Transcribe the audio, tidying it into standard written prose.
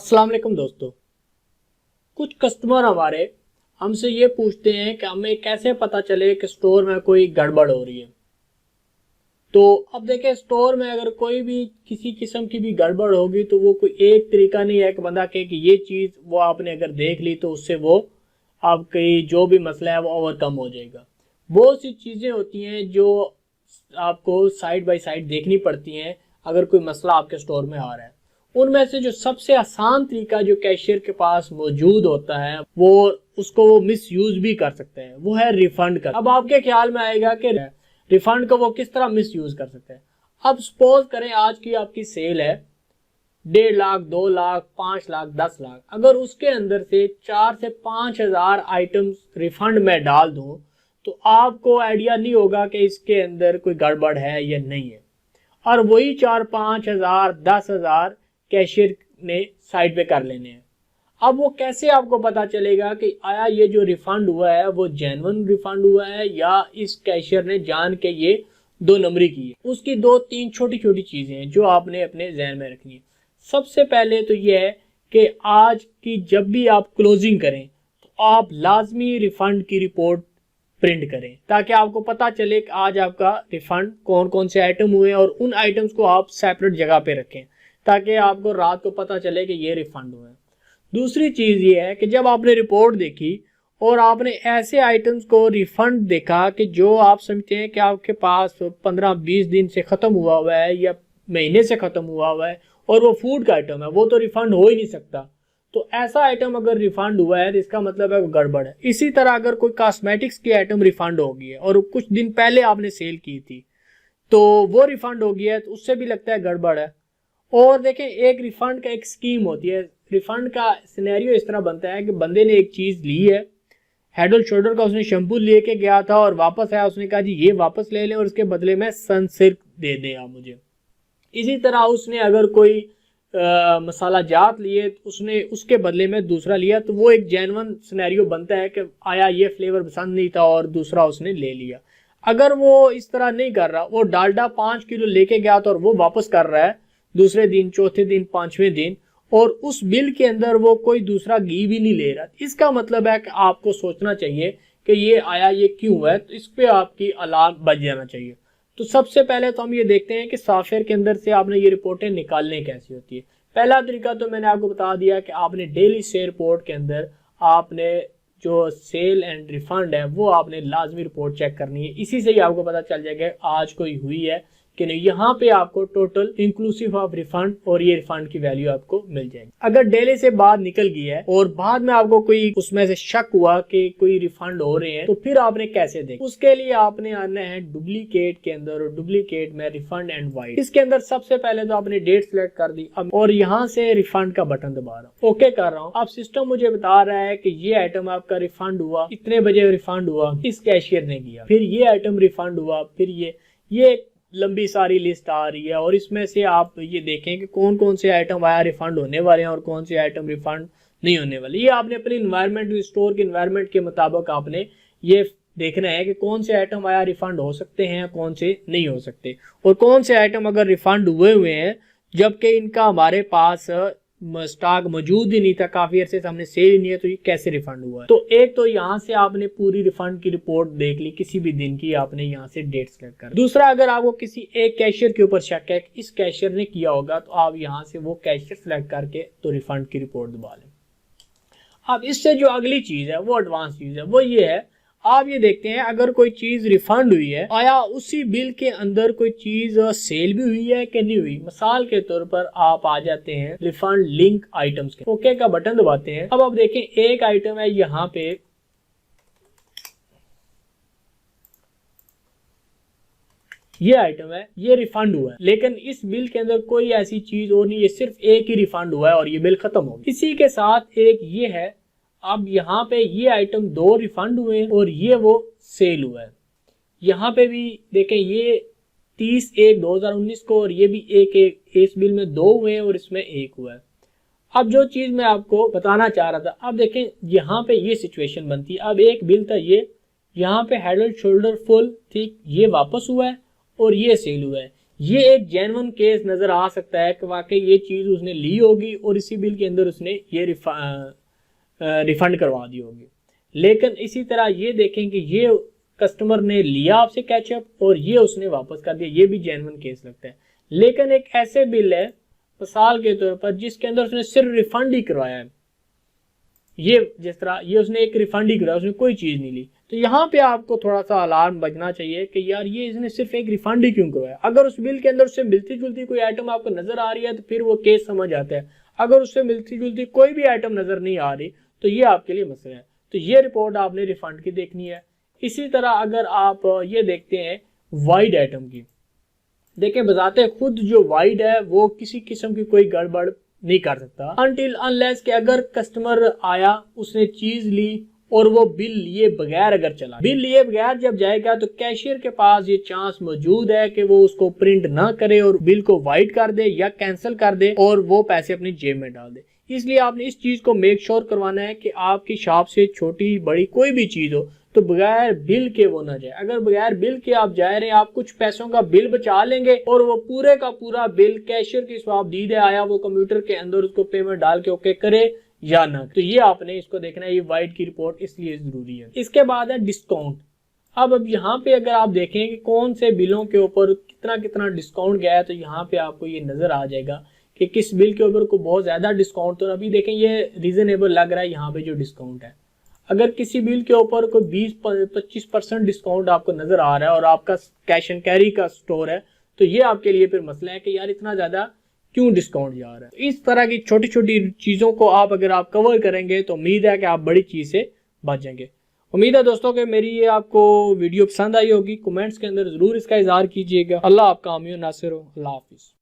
अस्सलाम वालेकुम दोस्तों। कुछ कस्टमर हमारे हमसे ये पूछते हैं कि हमें कैसे पता चले कि स्टोर में कोई गड़बड़ हो रही है। तो अब देखें, स्टोर में अगर कोई भी किसी किस्म की भी गड़बड़ होगी तो वो कोई एक तरीका नहीं है कि बंदा कहे कि ये चीज़ वो आपने अगर देख ली तो उससे वो आपकी जो भी मसला है वो ओवरकम हो जाएगा। बहुत सी चीज़ें होती हैं जो आपको साइड बाय साइड देखनी पड़ती हैं अगर कोई मसला आपके स्टोर में आ रहा है। उनमें से जो सबसे आसान तरीका जो कैशियर के पास मौजूद होता है वो उसको वो मिस यूज भी कर सकते हैं, वो है रिफंड का। अब आपके ख्याल में आएगा कि रिफंड को वो किस तरह मिस यूज कर सकते हैं। अब सपोज करें आज की आपकी सेल है 1.5 लाख, 2 लाख, 5 लाख, 10 लाख, अगर उसके अंदर से 4 से 5 हजार आइटम्स रिफंड में डाल दूं तो आपको आइडिया नहीं होगा कि इसके अंदर कोई गड़बड़ है या नहीं है। और वही 4-5 हजार, 10 हजार कैशियर ने साइड पे कर लेने हैं। अब वो कैसे आपको पता चलेगा कि आया ये जो रिफंड हुआ है वो जेन्युइन रिफंड हुआ है या इस कैशियर ने जान के ये 2 नंबरी की है। उसकी 2-3 छोटी छोटी चीजें हैं जो आपने अपने जहन में रखनी है। सबसे पहले तो ये है कि आज की जब भी आप क्लोजिंग करें तो आप लाजमी रिफंड की रिपोर्ट प्रिंट करें ताकि आपको पता चले कि आज आपका रिफंड कौन कौन से आइटम हुए और उन आइटम्स को आप सेपरेट जगह पे रखें ताकि आपको रात को पता चले कि ये रिफंड हुए। दूसरी चीज़ ये है कि जब आपने रिपोर्ट देखी और आपने ऐसे आइटम्स को रिफंड देखा कि जो आप समझते हैं कि आपके पास 15-20 दिन से ख़त्म हुआ है या महीने से ख़त्म हुआ है और वो फूड का आइटम है, वो तो रिफंड हो ही नहीं सकता। तो ऐसा आइटम अगर रिफंड हुआ है तो इसका मतलब है गड़बड़ है। इसी तरह अगर कोई कॉस्मेटिक्स की आइटम रिफंड हो गई है और कुछ दिन पहले आपने सेल की थी तो वो रिफंड हो गया है तो उससे भी लगता है गड़बड़ है। और देखें, एक रिफंड का एक स्कीम होती है। रिफंड का सिनेरियो इस तरह बनता है कि बंदे ने एक चीज़ ली है, हेड एंड शोल्डर का उसने शैम्पू लेके गया था और वापस आया, उसने कहा जी ये वापस ले लें और उसके बदले में सनसिल्क दे दें आप मुझे। इसी तरह उसने अगर कोई मसाला जात लिए तो उसने उसके बदले में दूसरा लिया तो वो एक जेन्युइन सिनेरियो बनता है कि आया ये फ्लेवर पसंद नहीं था और दूसरा उसने ले लिया। अगर वो इस तरह नहीं कर रहा, वो डालडा 5 किलो लेके गया था और वो वापस कर रहा है दूसरे दिन, चौथे दिन, 5वें दिन, और उस बिल के अंदर वो कोई दूसरा घी भी नहीं ले रहा, इसका मतलब है कि आपको सोचना चाहिए कि ये आया ये क्यों है, तो इस पे आपकी अलार्म बज जाना चाहिए। तो सबसे पहले तो हम ये देखते हैं कि सॉफ्टवेयर के अंदर से आपने ये रिपोर्टें निकालने कैसी होती है। पहला तरीका तो मैंने आपको बता दिया कि आपने डेली सेल रिपोर्ट के अंदर आपने जो सेल एंड रिफंड है वो आपने लाजमी रिपोर्ट चेक करनी है। इसी से ही आपको पता चल जाएगा आज कोई हुई है कि नहीं। यहाँ पे आपको टोटल इंक्लूसिव ऑफ रिफंड और ये रिफंड की वैल्यू आपको मिल जाएगी। अगर डेली से बाहर निकल गई है और बाद में आपको कोई उसमें से शक हुआ कि कोई रिफंड हो रहे हैं तो फिर आपने कैसे देखा, उसके लिए आपने आना है डुप्लीकेट के अंदर और डुप्लीकेट में रिफंड एंड वाइट। इसके अंदर सबसे पहले तो आपने डेट सिलेक्ट कर दी और यहाँ से रिफंड का बटन दबा रहा हूँ, ओके कर रहा हूँ। अब सिस्टम मुझे बता रहा है कि ये आइटम आपका रिफंड हुआ, इतने बजे रिफंड हुआ, इस कैशियर ने किया, फिर ये आइटम रिफंड हुआ, फिर ये लंबी सारी लिस्ट आ रही है। और इसमें से आप ये देखें कि कौन कौन से आइटम आया रिफंड होने वाले हैं और कौन से आइटम रिफंड नहीं होने वाले। ये आपने अपनी इन्वायरमेंट, स्टोर के इन्वायरमेंट के मुताबिक आपने ये देखना है कि कौन से आइटम आया रिफंड हो सकते हैं, कौन से नहीं हो सकते, और कौन से आइटम अगर रिफंड हुए हैं जबकि इनका हमारे पास स्टॉक मौजूद ही नहीं था, काफी अरसे से हमने सेल ही नहीं है, तो ये कैसे रिफंड हुआ है। तो एक तो यहाँ से आपने पूरी रिफंड की रिपोर्ट देख ली, किसी भी दिन की, आपने यहाँ से डेट सेलेक्ट कर। दूसरा, अगर आपको किसी एक कैशियर के ऊपर शक है इस कैशियर ने किया होगा तो आप यहाँ से वो कैशियर सेलेक्ट करके तो रिफंड की रिपोर्ट दबा लें। अब इससे जो अगली चीज है वो एडवांस चीज है, वो ये है, आप ये देखते हैं अगर कोई चीज रिफंड हुई है, आया उसी बिल के अंदर कोई चीज सेल भी हुई है कि नहीं हुई। मिसाल के तौर पर आप आ जाते हैं रिफंड लिंक आइटम्स के, ओके का बटन दबाते हैं। अब आप देखें एक आइटम है यहाँ पे, ये आइटम है, ये रिफंड हुआ है, लेकिन इस बिल के अंदर कोई ऐसी चीज और नहीं है, सिर्फ एक ही रिफंड हुआ है और ये बिल खत्म हो गया। इसी के साथ एक ये है, अब यहाँ पे ये आइटम 2 रिफंड हुए और ये वो सेल हुआ है। यहाँ पे भी देखें ये 30/1/2019 को और ये भी एक इस बिल में 2 हुए हैं और इसमें 1 हुआ है। अब जो चीज मैं आपको बताना चाह रहा था, अब देखें यहाँ पे ये सिचुएशन बनती है। अब एक बिल था ये, यहाँ पे हेड एंड शोल्डर फुल, ठीक, ये वापस हुआ है और ये सेल हुआ है। ये एक जेन्युइन केस नजर आ सकता है कि वाकई ये चीज उसने ली होगी और इसी बिल के अंदर उसने ये रिफंड करवा दी होगी। लेकिन इसी तरह ये देखें कि ये कस्टमर ने लिया आपसे कैचअप और ये उसने वापस कर दिया, ये भी जेन्युइन केस लगता है। लेकिन एक ऐसे बिल है मिसाल के तौर पर जिसके अंदर उसने सिर्फ रिफंड ही करवाया है, ये जिस तरह ये उसने एक रिफंड ही कराया, उसने कोई चीज नहीं ली, तो यहाँ पे आपको थोड़ा सा अलार्म बजना चाहिए कि यार ये इसने सिर्फ एक रिफंड ही क्यों करवाया। अगर उस बिल के अंदर उससे मिलती जुलती कोई आइटम आपको नजर आ रही है तो फिर वो केस समझ आता है। अगर उससे मिलती जुलती कोई भी आइटम नजर नहीं आ रही तो ये आपके लिए मसला है, तो ये रिपोर्ट आपने रिफंड की देखनी है। इसी तरह अगर आप ये देखते हैं वाइड आइटम की, देखें बजाते खुद जो वाइड है वो किसी किस्म की कोई गड़बड़ नहीं कर सकता अनटिल अनलेस कि अगर कस्टमर आया, उसने चीज ली और वो बिल लिए बगैर अगर चला, बिल लिए बगैर जब जाएगा तो कैशियर के पास ये चांस मौजूद है कि वो उसको प्रिंट ना करे और बिल को वाइड कर दे या कैंसिल कर दे और वो पैसे अपनी जेब में डाल दे। इसलिए आपने इस चीज को मेक श्योर करवाना है कि आपकी शॉप से छोटी बड़ी कोई भी चीज हो तो बगैर बिल के वो ना जाए। अगर बगैर बिल के आप जा रहे हैं, आप कुछ पैसों का बिल बचा लेंगे और वो पूरे का पूरा बिल कैशियर की स्वाप दीदे आया वो कंप्यूटर के अंदर उसको पेमेंट डाल के ओके करे या ना, तो ये आपने इसको देखना है। ये वाइड की रिपोर्ट इसलिए जरूरी है। इसके बाद है डिस्काउंट। अब यहाँ पे अगर आप देखें कि कौन से बिलों के ऊपर कितना कितना डिस्काउंट गया है तो यहाँ पे आपको ये नजर आ जाएगा कि किस बिल के ऊपर को बहुत ज्यादा डिस्काउंट। तो अभी देखें ये रीजनेबल लग रहा है यहाँ पे जो डिस्काउंट है। अगर किसी बिल के ऊपर कोई 20-25% डिस्काउंट आपको नजर आ रहा है और आपका कैश एंड कैरी का स्टोर है तो ये आपके लिए फिर मसला है कि यार इतना ज्यादा क्यों डिस्काउंट जा रहा है। इस तरह की छोटी छोटी चीजों को आप अगर आप कवर करेंगे तो उम्मीद है कि आप बड़ी चीज से बचेंगे। उम्मीद है दोस्तों कि मेरी ये आपको वीडियो पसंद आई होगी। कमेंट्स के अंदर जरूर इसका इजहार कीजिएगा। अल्लाह आपका आमीन नासिर हो। अल्लाह हाफिज।